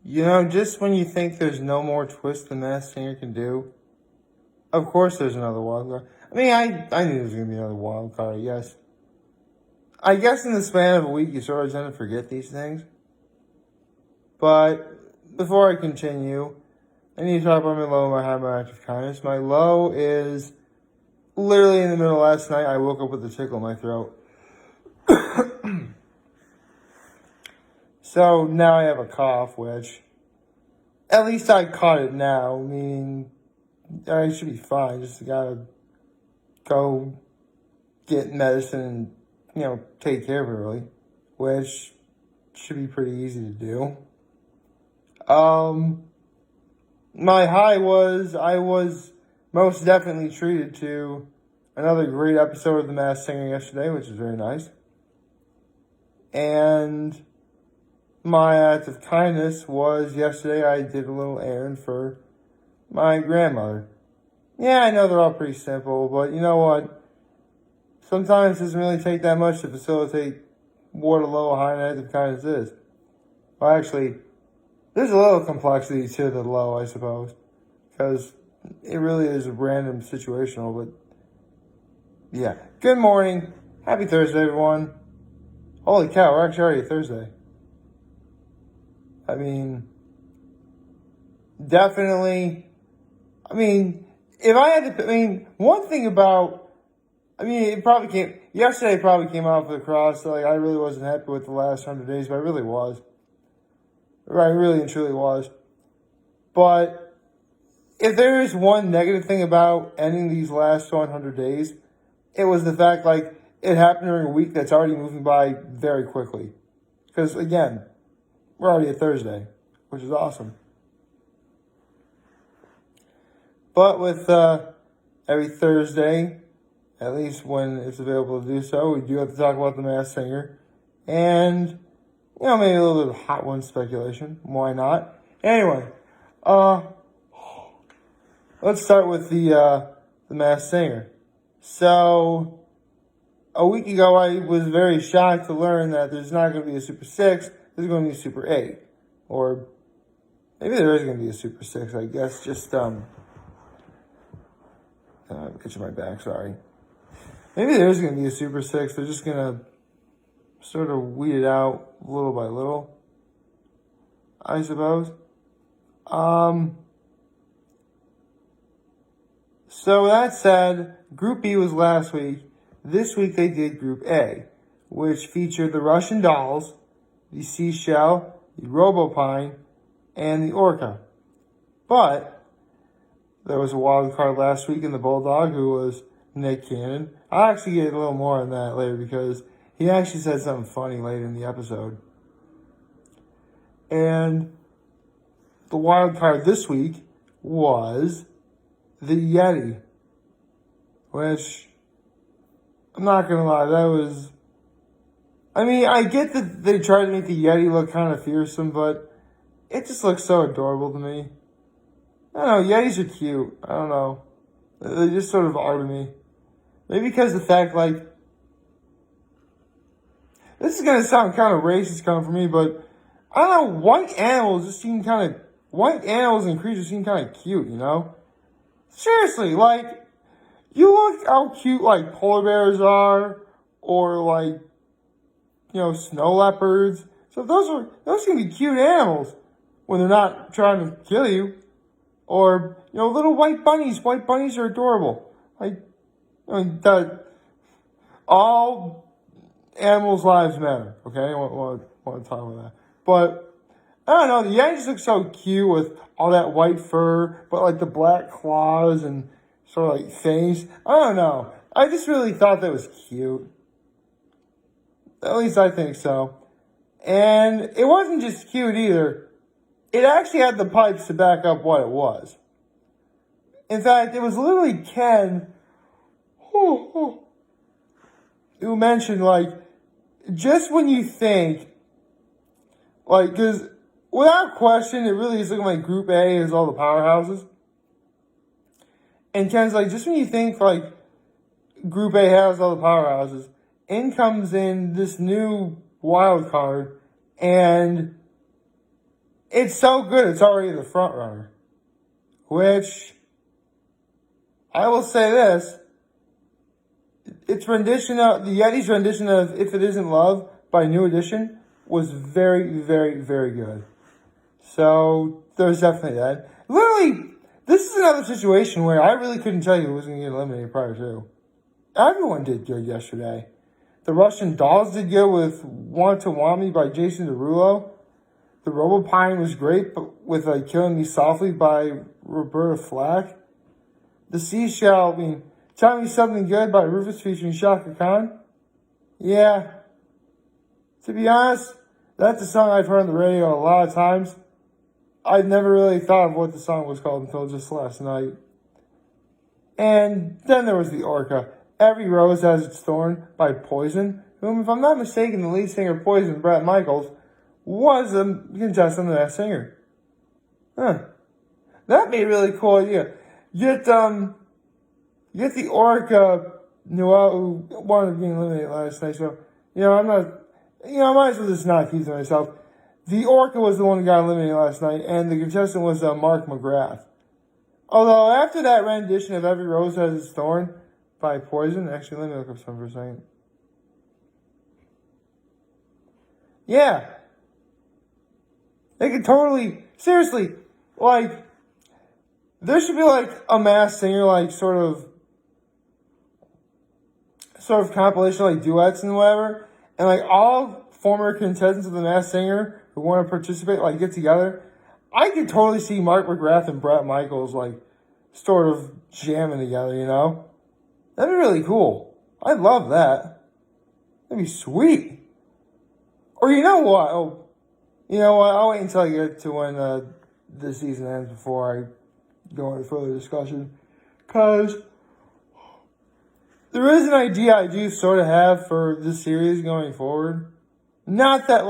Just when you think there's no more twist the Masked Singer can do, of course there's another wild card. I mean, I knew there was going to be another wild card, yes. I guess in the span of a week, you sort of tend to forget these things. But before I continue, I need to talk about my low and my high, my act of kindness. My low is literally in the middle of last night, I woke up with a tickle in my throat. So now I have a cough, which at least I caught it now, meaning I should be fine. Just gotta go get medicine and, take care of it early, which should be pretty easy to do. My high was I was most definitely treated to another great episode of The Masked Singer yesterday, which is very nice. And my act of kindness was yesterday I did a little errand for my grandmother. Yeah, I know they're all pretty simple, but you know what? Sometimes it doesn't really take that much to facilitate what a low, high, and act of kindness is. Well, actually, there's a little complexity to the low, I suppose, because it really is random situational, but yeah. Good morning. Happy Thursday, everyone. Holy cow, we're actually already Thursday. I mean, definitely, if I had to, one thing about, yesterday probably came out for the cross, so I really wasn't happy with the last 100 days, but I really was. I really and truly was. But if there is one negative thing about ending these last 100 days, it was the fact, it happened during a week that's already moving by very quickly. Because, again, we're already at Thursday, which is awesome. But with every Thursday, at least when it's available to do so, we do have to talk about The Masked Singer. And, maybe a little bit of hot one speculation. Why not? Anyway, let's start with the Masked Singer. So, a week ago, I was very shocked to learn that there's not going to be a Super 6. There's going to be a Super 8. Or maybe there is going to be a Super 6, I guess. Just, itching my back, sorry. Maybe there is going to be a Super 6. They're just going to sort of weed it out little by little, I suppose. So that said, Group B was last week. This week they did Group A, which featured the Russian Dolls, the Seashell, the Robopine, and the Orca. But there was a wild card last week in the Bulldog, who was Nick Cannon. I'll actually get a little more on that later because he actually said something funny later in the episode. And the wild card this week was the Yeti, which, I'm not going to lie, that was... I get that they tried to make the Yeti look kind of fearsome, but it just looks so adorable to me. I don't know, Yetis are cute. I don't know. They just sort of are to me. Maybe because the fact, this is going to sound kind of racist coming from me, but I don't know, white animals and creatures seem kind of cute, Seriously, you look how cute, polar bears are, or, snow leopards. So those can be cute animals when they're not trying to kill you. Or, little white bunnies. White bunnies are adorable. All animals' lives matter, okay? I want to talk about that. But, I don't know, the Yetis look so cute with all that white fur, but, the black claws and sort of, fangs. I don't know. I just really thought that was cute. At least I think so. And it wasn't just cute either. It actually had the pipes to back up what it was. In fact, it was literally Ken who mentioned, just when you think, because without question, it really is looking like Group A is all the powerhouses. And Ken's just when you think, Group A has all the powerhouses, in comes in this new wild card, and It's so good, it's already the front runner. Which, I will say this, its rendition of, the Yeti's rendition of If It Isn't Love by New Edition was very, very, very good. So, there's definitely that. Literally, this is another situation where I really couldn't tell you who was going to get eliminated prior to. Everyone did good yesterday. The Russian Dolls did good with Want to Want Me by Jason Derulo. The Robopine was great, but with Killing Me Softly by Roberta Flack. The Seashell, Tell Me Something Good by Rufus featuring Shaka Khan. Yeah. To be honest, that's a song I've heard on the radio a lot of times. I never really thought of what the song was called until just last night. And then there was the Orca. Every Rose Has Its Thorn by Poison, whom, if I'm not mistaken, the lead singer of Poison, Bret Michaels, was a contestant of that singer. Huh. That'd be a really cool idea. Get the Orca Noel, who wanted to be eliminated last night, so, I might as well just not keep to myself. The Orca was the one who got eliminated last night, and the contestant was Mark McGrath. Although, after that rendition of Every Rose Has Its Thorn by Poison, actually, let me look up something for a second. Yeah. They could totally, seriously, there should be, a Masked Singer, sort of compilation, duets and whatever, and, all former contestants of the Masked Singer who want to participate, get together. I could totally see Mark McGrath and Bret Michaels, sort of jamming together, That'd be really cool. I'd love that. That'd be sweet. Or you know what? Oh, you know what? I'll wait until I get to when the season ends before I go into further discussion. Because there is an idea I do sort of have for this series going forward. Not that,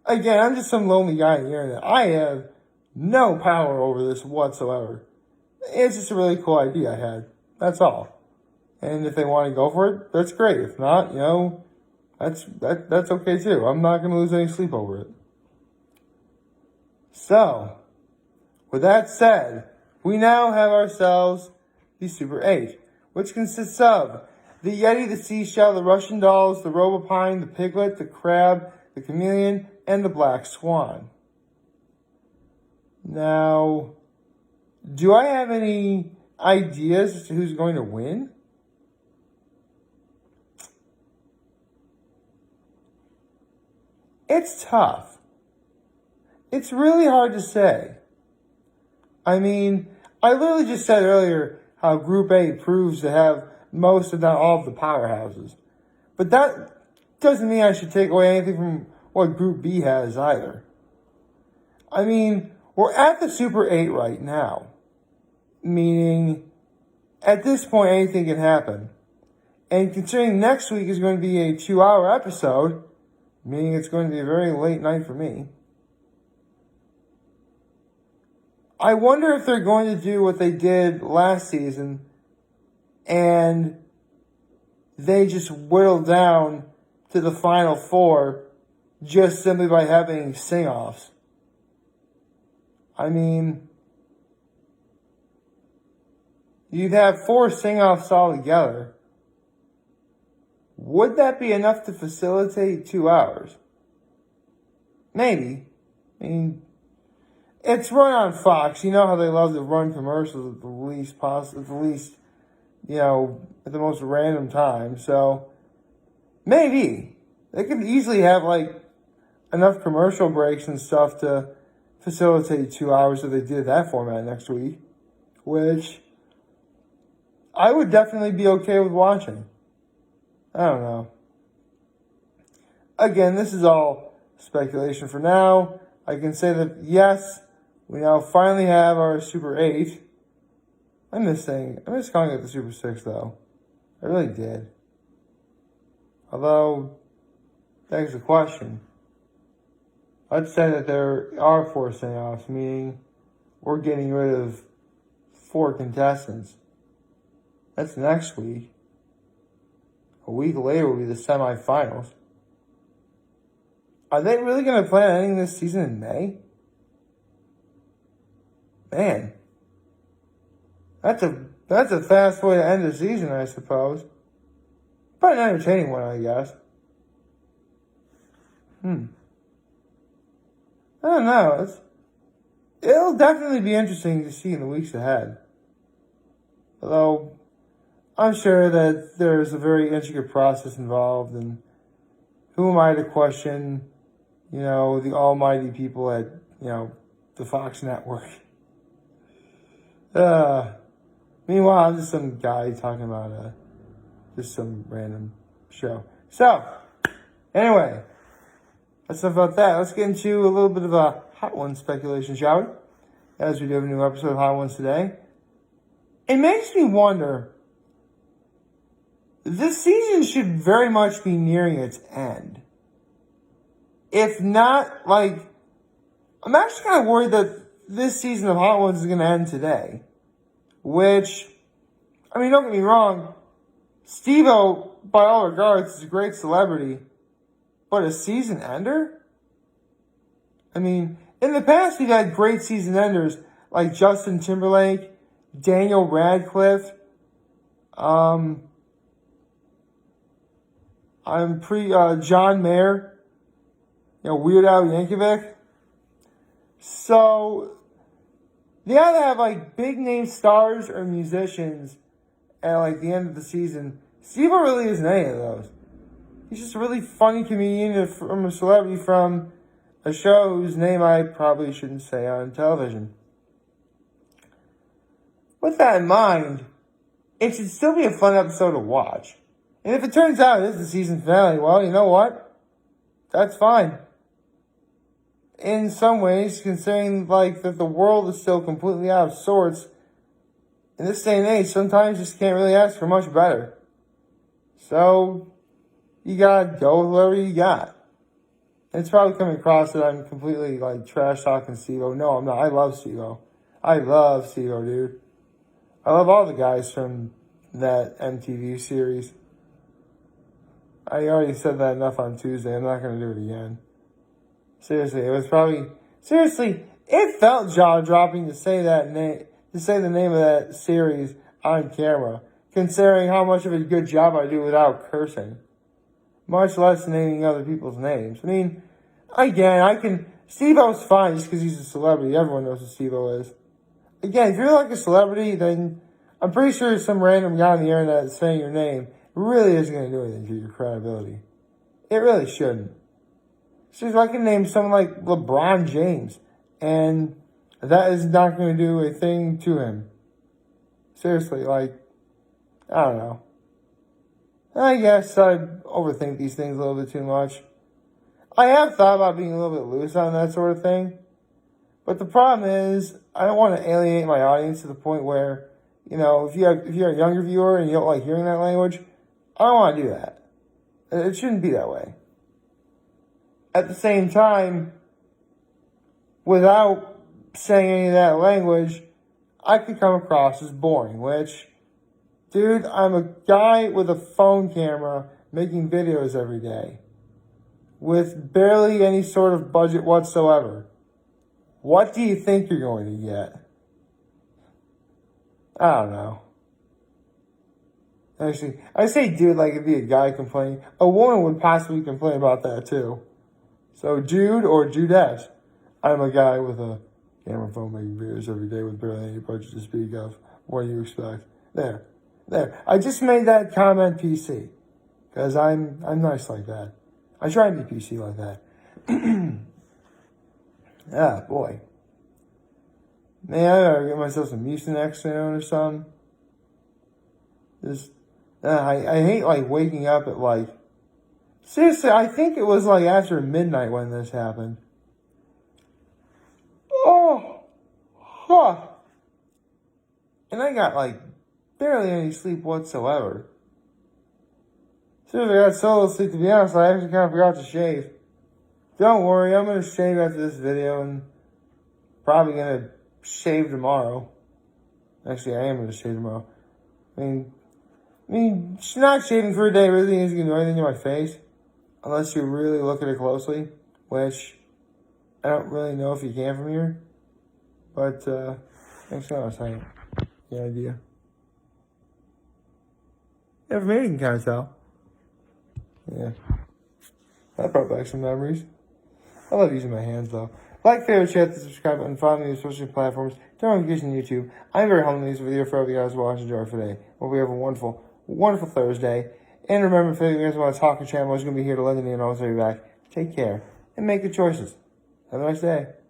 again, I'm just some lonely guy on the internet. I have no power over this whatsoever. It's just a really cool idea I had. That's all. And if they want to go for it, that's great. If not, that's okay too. I'm not going to lose any sleep over it. So, with that said, we now have ourselves the Super 8, which consists of the Yeti, the Seashell, the Russian Dolls, the Robopine, the Piglet, the Crab, the Chameleon, and the Black Swan. Now, do I have any ideas as to who's going to win? It's tough. It's really hard to say. I literally just said earlier how Group A proves to have most, if not all, of the powerhouses. But that doesn't mean I should take away anything from what Group B has either. We're at the Super 8 right now. Meaning, at this point, anything can happen. And considering next week is going to be a 2-hour episode, meaning it's going to be a very late night for me, I wonder if they're going to do what they did last season and they just whittled down to the final 4 just simply by having sing-offs. You'd have 4 sing-offs all together. Would that be enough to facilitate 2 hours? Maybe. It's run on Fox. You know how they love to run commercials at the least possible, at the most random time. So, maybe. They could easily have, enough commercial breaks and stuff to facilitate 2 hours if they did that format next week. Which I would definitely be okay with watching. I don't know. Again, this is all speculation for now. I can say that, yes, we now finally have our Super 8. I miss calling it the Super 6, though. I really did. Although, begs the question. Let's say that there are 4 sing-offs, meaning we're getting rid of 4 contestants. That's next week. A week later will be the semifinals. Are they really going to plan on ending this season in May? Man, that's a fast way to end the season, I suppose. But an entertaining one, I guess. I don't know. It'll definitely be interesting to see in the weeks ahead. Although, I'm sure that there's a very intricate process involved, and who am I to question, the almighty people at, the Fox Network. Meanwhile, I'm just some guy talking about just some random show. So, anyway, that's enough about that. Let's get into a little bit of a Hot Ones speculation, shall we? As we do have a new episode of Hot Ones today. It makes me wonder, this season should very much be nearing its end. If not, I'm actually kind of worried that this season of Hot Ones is going to end today. Which, don't get me wrong, Steve-O, by all regards, is a great celebrity. But a season ender? In the past, we've had great season enders like Justin Timberlake, Daniel Radcliffe, John Mayer, Weird Al Yankovic. So, they either have big name stars or musicians at the end of the season. Steve-O really isn't any of those. He's just a really funny comedian from a celebrity from a show whose name I probably shouldn't say on television. With that in mind, it should still be a fun episode to watch. And if it turns out it is the season finale, well, you know what? That's fine. In some ways, considering that the world is still completely out of sorts, in this day and age, sometimes you just can't really ask for much better. So, you gotta go with whatever you got. It's probably coming across that I'm completely trash talking Steve-O. No, I'm not. I love Steve-O. I love Steve-O, dude. I love all the guys from that MTV series. I already said that enough on Tuesday. I'm not gonna do it again. Seriously, it felt jaw-dropping to say the name of that series on camera, considering how much of a good job I do without cursing. Much less naming other people's names. Steve-O's fine just because he's a celebrity. Everyone knows who Steve-O is. Again, if you're a celebrity, then I'm pretty sure some random guy on the internet saying your name really isn't going to do anything to your credibility. It really shouldn't. So I can name someone like LeBron James, and that is not going to do a thing to him. Seriously, I don't know. I guess I overthink these things a little bit too much. I have thought about being a little bit loose on that sort of thing. But the problem is, I don't want to alienate my audience to the point where, if you're a younger viewer and you don't like hearing that language, I don't want to do that. It shouldn't be that way. At the same time, without saying any of that language, I could come across as boring, which, dude, I'm a guy with a phone camera making videos every day with barely any sort of budget whatsoever. What do you think you're going to get? I don't know. Actually, I say dude like it'd be a guy complaining. A woman would possibly complain about that too. So dude or dudette, I'm a guy with a camera phone making videos every day with barely any budget to speak of. What do you expect? There. I just made that comment PC. Because I'm nice like that. I try to be PC like that. Ah, boy. Man, I gotta get myself some Mucinex soon or something. I hate waking up at seriously, I think it was after midnight when this happened. Oh, huh. And I got barely any sleep whatsoever. Seriously, I got so little sleep, to be honest, I actually kind of forgot to shave. Don't worry, I'm going to shave after this video and probably going to shave tomorrow. Actually, I am going to shave tomorrow. Not shaving for a day really isn't going to do anything to my face. Unless you really look at it closely. Which, I don't really know if you can from here. But, Thanks for saying the idea. Yeah, for me, you can kind of tell. Yeah. That brought back some memories. I love using my hands, though. Like, favorite, share, subscribe, and follow me on social platforms. Turn on notifications on YouTube. I'm very humble in this video for all you guys watching enjoy today. Hope we have a wonderful, wonderful Thursday. And remember, if you guys want to talk to channel, I'm going to be here to lend me and also be back. Take care and make good choices. Have a nice day.